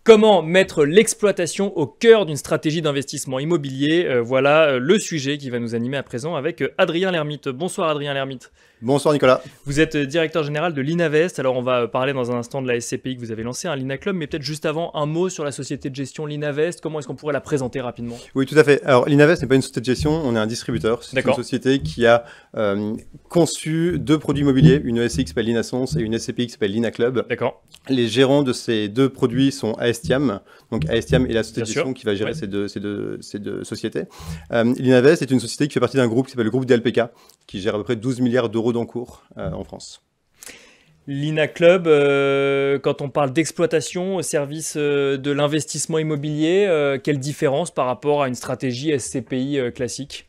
Comment mettre l'exploitation au cœur d'une stratégie d'investissement immobilier? Voilà le sujet qui va nous animer à présent avec Adrien Lermite. Bonsoir Adrien Lermite. Bonsoir Nicolas. Vous êtes directeur général de l'Inavest. Alors on va parler dans un instant de la SCPI que vous avez lancée, l'Ina Club, mais peut-être juste avant un mot sur la société de gestion l'Inavest. Comment est-ce qu'on pourrait la présenter rapidement? Oui, tout à fait. Alors l'Inavest n'est pas une société de gestion, on est un distributeur. C'est une société qui a conçu deux produits immobiliers, une SCI qui s'appelle l'Inascense et une SCPI qui s'appelle l'Ina Club. D'accord. Les gérants de ces deux produits sont Aestiam. Donc Aestiam est la société de gestion qui va gérer ces deux sociétés. L'Inavest est une société qui fait partie d'un groupe qui s'appelle le groupe DLPK, qui gère à peu près 12 milliards d'euros d'encours en France. L'Ina Club, quand on parle d'exploitation au service de l'investissement immobilier, quelle différence par rapport à une stratégie SCPI classique?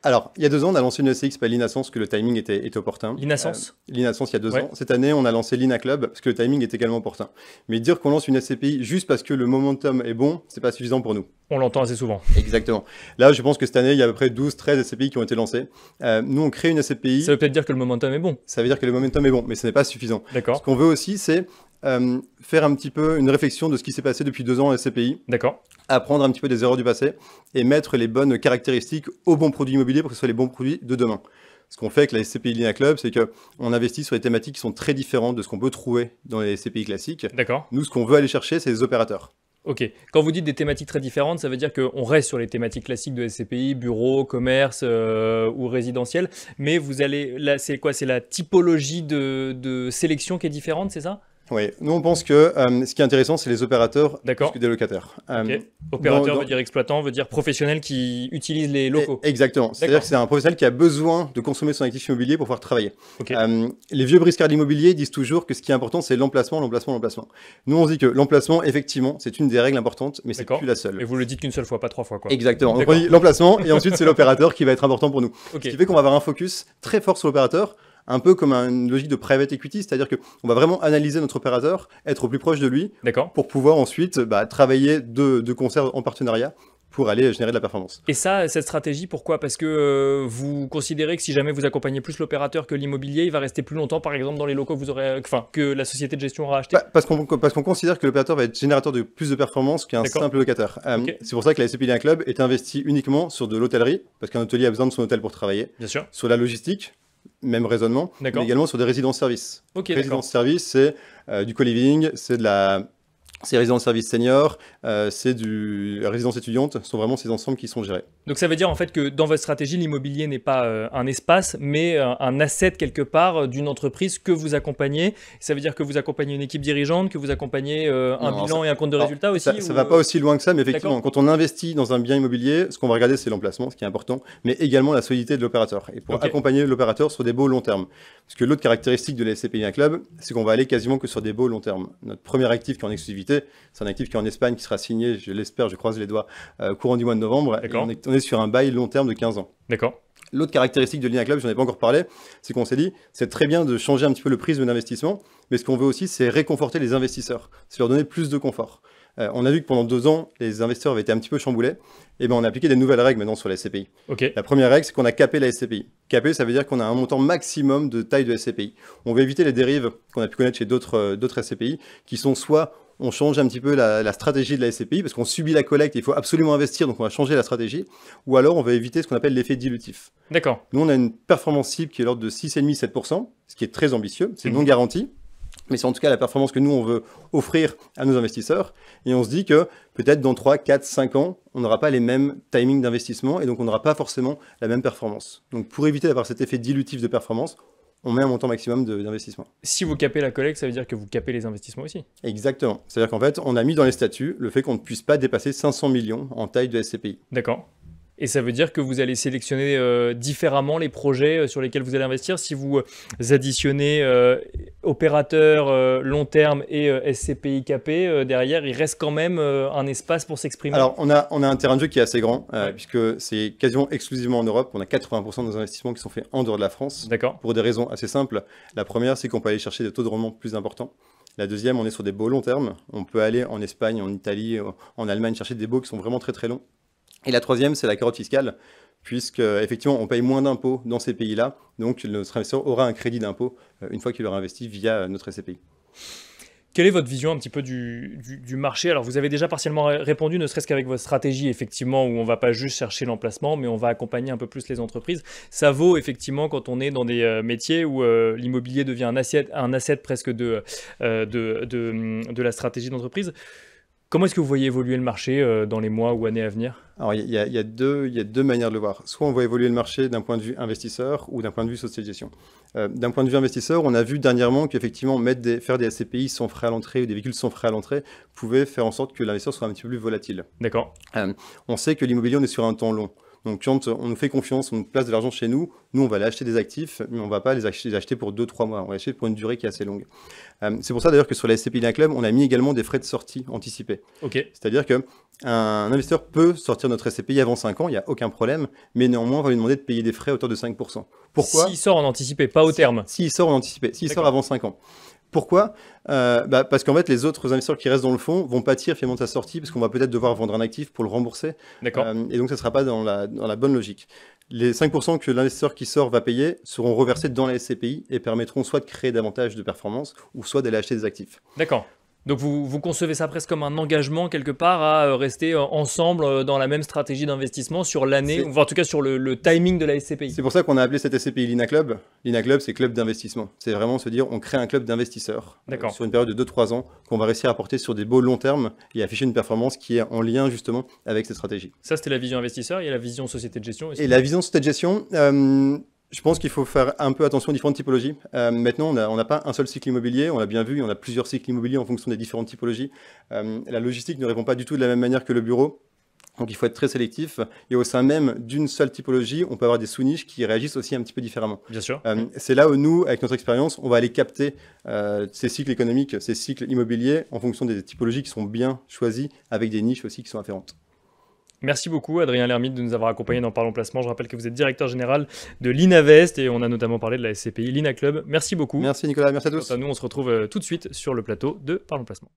Alors, il y a 2 ans, on a lancé une SCI qui s'appelle l'Inascense, que le timing était opportun. L'Inascense L'Inascense, il y a 2 ans. Cette année, on a lancé l'Ina Club, parce que le timing est également opportun. Mais dire qu'on lance une SCPI juste parce que le momentum est bon, c'est pas suffisant pour nous. On l'entend assez souvent. Exactement. Là, je pense que cette année, il y a à peu près 12-13 SCPI qui ont été lancés. Nous, on crée une SCPI. Ça veut peut-être dire que le momentum est bon. Ça veut dire que le momentum est bon, mais ce n'est pas suffisant. D'accord. Ce qu'on veut aussi, c'est faire un petit peu une réflexion de ce qui s'est passé depuis 2 ans en SCPI. D'accord. Apprendre un petit peu des erreurs du passé et mettre les bonnes caractéristiques aux bons produits immobiliers pour que ce soit les bons produits de demain. Ce qu'on fait avec la SCPI Lina Club, c'est qu'on investit sur des thématiques qui sont très différentes de ce qu'on peut trouver dans les SCPI classiques. D'accord. Nous, ce qu'on veut aller chercher, c'est les opérateurs. Ok. Quand vous dites des thématiques très différentes, ça veut dire qu'on reste sur les thématiques classiques de SCPI, bureau, commerce ou résidentiel, mais vous allez, là, c'est quoi? C'est la typologie de sélection qui est différente, c'est ça? Oui, nous on pense que ce qui est intéressant, c'est les opérateurs plus que des locataires. Okay. Opérateur veut dire exploitant, veut dire professionnel qui utilise les locaux. Exactement. C'est-à-dire que c'est un professionnel qui a besoin de consommer son actif immobilier pour pouvoir travailler. Okay. Les vieux briscards de l'immobilier disent toujours que ce qui est important, c'est l'emplacement, l'emplacement, l'emplacement. Nous, on se dit que l'emplacement, effectivement, c'est une des règles importantes, mais c'est plus la seule. Et vous le dites qu'une seule fois, pas 3 fois, quoi. Exactement. Donc on dit l'emplacement, et ensuite c'est l'opérateur qui va être important pour nous. Ce qui fait qu'on va avoir un focus très fort sur l'opérateur, un peu comme une logique de private equity, c'est-à-dire qu'on va vraiment analyser notre opérateur, être au plus proche de lui, pour pouvoir ensuite travailler de concert en partenariat pour aller générer de la performance. Et ça, cette stratégie, pourquoi? Parce que vous considérez que si jamais vous accompagnez plus l'opérateur que l'immobilier, il va rester plus longtemps, par exemple, dans les locaux que vous aurez, que la société de gestion aura acheté? Parce qu'on considère que l'opérateur va être générateur de plus de performance qu'un simple locataire. C'est pour ça que la SCPI Lina Club est investie uniquement sur de l'hôtellerie, parce qu'un hôtelier a besoin de son hôtel pour travailler. Bien sûr. Sur la logistique, même raisonnement, mais également sur des résidences-services. Résidence-service, c'est du co-living, c'est résidence-service senior, c'est la résidence étudiante, ce sont vraiment ces ensembles qui sont gérés. Donc ça veut dire en fait que dans votre stratégie, l'immobilier n'est pas un espace, mais un asset quelque part d'une entreprise que vous accompagnez. Ça veut dire que vous accompagnez une équipe dirigeante, que vous accompagnez un bilan et un compte de résultat aussi? Ça va pas aussi loin que ça, mais effectivement, quand on investit dans un bien immobilier, ce qu'on va regarder, c'est l'emplacement, ce qui est important, mais également la solidité de l'opérateur. Et pour accompagner l'opérateur sur des baux long terme. Parce que l'autre caractéristique de la SCPI Lina Club, c'est qu'on va aller quasiment que sur des baux long terme. Notre premier actif qui est en exclusivité, c'est un actif qui est en Espagne, qui sera signé, je l'espère, je croise les doigts, courant du mois de novembre. On est sur un bail long terme de 15 ans. D'accord. L'autre caractéristique de l'Ina Club, je n'en ai pas encore parlé, c'est qu'on s'est dit, c'est très bien de changer un petit peu le prisme d'investissement, mais ce qu'on veut aussi, c'est réconforter les investisseurs, c'est leur donner plus de confort. On a vu que pendant 2 ans, les investisseurs avaient été un petit peu chamboulés, et on a appliqué des nouvelles règles maintenant sur la SCPI. La première règle, c'est qu'on a capé la SCPI. Capé, ça veut dire qu'on a un montant maximum de taille de SCPI. On veut éviter les dérives qu'on a pu connaître chez d'autres SCPI, qui sont soit on change un petit peu la stratégie de la SCPI, parce qu'on subit la collecte, il faut absolument investir, donc on va changer la stratégie, ou alors on va éviter ce qu'on appelle l'effet dilutif. D'accord. Nous, on a une performance cible qui est l'ordre de 6,5-7%, ce qui est très ambitieux, c'est non garanti, mais c'est en tout cas la performance que nous, on veut offrir à nos investisseurs, et on se dit que peut-être dans 3, 4, 5 ans, on n'aura pas les mêmes timings d'investissement, et donc on n'aura pas forcément la même performance. Donc pour éviter d'avoir cet effet dilutif de performance, on met un montant maximum d'investissement. Si vous capez la collecte, ça veut dire que vous capez les investissements aussi? Exactement. C'est-à-dire qu'en fait, on a mis dans les statuts le fait qu'on ne puisse pas dépasser 500 millions en taille de SCPI. D'accord. Et ça veut dire que vous allez sélectionner différemment les projets sur lesquels vous allez investir. Si vous additionnez opérateur long terme et SCPI capé, derrière, il reste quand même un espace pour s'exprimer. Alors, on a un terrain de jeu qui est assez grand, puisque c'est quasiment exclusivement en Europe. On a 80% de nos investissements qui sont faits en dehors de la France. D'accord. Pour des raisons assez simples. La première, c'est qu'on peut aller chercher des taux de rendement plus importants. La deuxième, on est sur des baux long terme. On peut aller en Espagne, en Italie, en Allemagne chercher des baux qui sont vraiment très très longs. Et la troisième, c'est la carotte fiscale, puisque effectivement, on paye moins d'impôts dans ces pays-là, donc notre investisseur aura un crédit d'impôt une fois qu'il aura investi via notre SCPI. Quelle est votre vision un petit peu du marché? Alors, vous avez déjà partiellement répondu, ne serait-ce qu'avec votre stratégie, effectivement, où on ne va pas juste chercher l'emplacement, mais on va accompagner un peu plus les entreprises. Ça vaut effectivement quand on est dans des métiers où l'immobilier devient un asset presque de la stratégie d'entreprise. Comment est-ce que vous voyez évoluer le marché dans les mois ou années à venir? Alors, il y a deux manières de le voir. Soit on voit évoluer le marché d'un point de vue investisseur ou d'un point de vue société de gestion. D'un point de vue investisseur, on a vu dernièrement qu'effectivement, faire des SCPI sans frais à l'entrée ou des véhicules sans frais à l'entrée pouvait faire en sorte que l'investisseur soit un petit peu plus volatile. D'accord. On sait que l'immobilier, on est sur un temps long. Donc, quand on nous fait confiance, on nous place de l'argent chez nous, on va aller acheter des actifs, mais on ne va pas les acheter pour 2-3 mois. On va acheter pour une durée qui est assez longue. C'est pour ça d'ailleurs que sur la SCPI d'un club, on a mis également des frais de sortie anticipés. Ok. C'est-à-dire qu'un investisseur peut sortir notre SCPI avant 5 ans, il n'y a aucun problème, mais néanmoins, on va lui demander de payer des frais à hauteur de 5%. Pourquoi? S'il sort en anticipé, pas au terme. S'il sort en anticipé, s'il sort avant 5 ans. Pourquoi? Parce qu'en fait, les autres investisseurs qui restent dans le fonds vont pâtir finalement de sa sortie, parce qu'on va peut-être devoir vendre un actif pour le rembourser. D'accord. Et donc, ça ne sera pas dans la bonne logique. Les 5% que l'investisseur qui sort va payer seront reversés dans la SCPI et permettront soit de créer davantage de performance, ou soit d'aller acheter des actifs. D'accord. Donc vous concevez ça presque comme un engagement quelque part à rester ensemble dans la même stratégie d'investissement sur l'année, ou en tout cas sur le timing de la SCPI. C'est pour ça qu'on a appelé cette SCPI l'INA Club. L'INA Club, c'est club d'investissement. C'est vraiment se dire on crée un club d'investisseurs sur une période de 2-3 ans qu'on va réussir à porter sur des beaux long terme et afficher une performance qui est en lien justement avec cette stratégie. Ça, c'était la vision investisseur. Il y a la vision société de gestion aussi. Et la vision société de gestion, je pense qu'il faut faire un peu attention aux différentes typologies. Maintenant, on n'a pas un seul cycle immobilier. On l'a bien vu, on a plusieurs cycles immobiliers en fonction des différentes typologies. La logistique ne répond pas du tout de la même manière que le bureau. Donc, il faut être très sélectif. Et au sein même d'une seule typologie, on peut avoir des sous-niches qui réagissent aussi un petit peu différemment. Bien sûr. C'est là où nous, avec notre expérience, on va aller capter ces cycles économiques, ces cycles immobiliers en fonction des typologies qui sont bien choisies, avec des niches aussi qui sont afférentes. Merci beaucoup Adrien Lermite de nous avoir accompagnés dans Parlons Placement. Je rappelle que vous êtes directeur général de l'Inavest et on a notamment parlé de la SCPI l'INA Club. Merci beaucoup. Merci Nicolas, merci à tous. Quant à nous, on se retrouve tout de suite sur le plateau de Parlons Placement.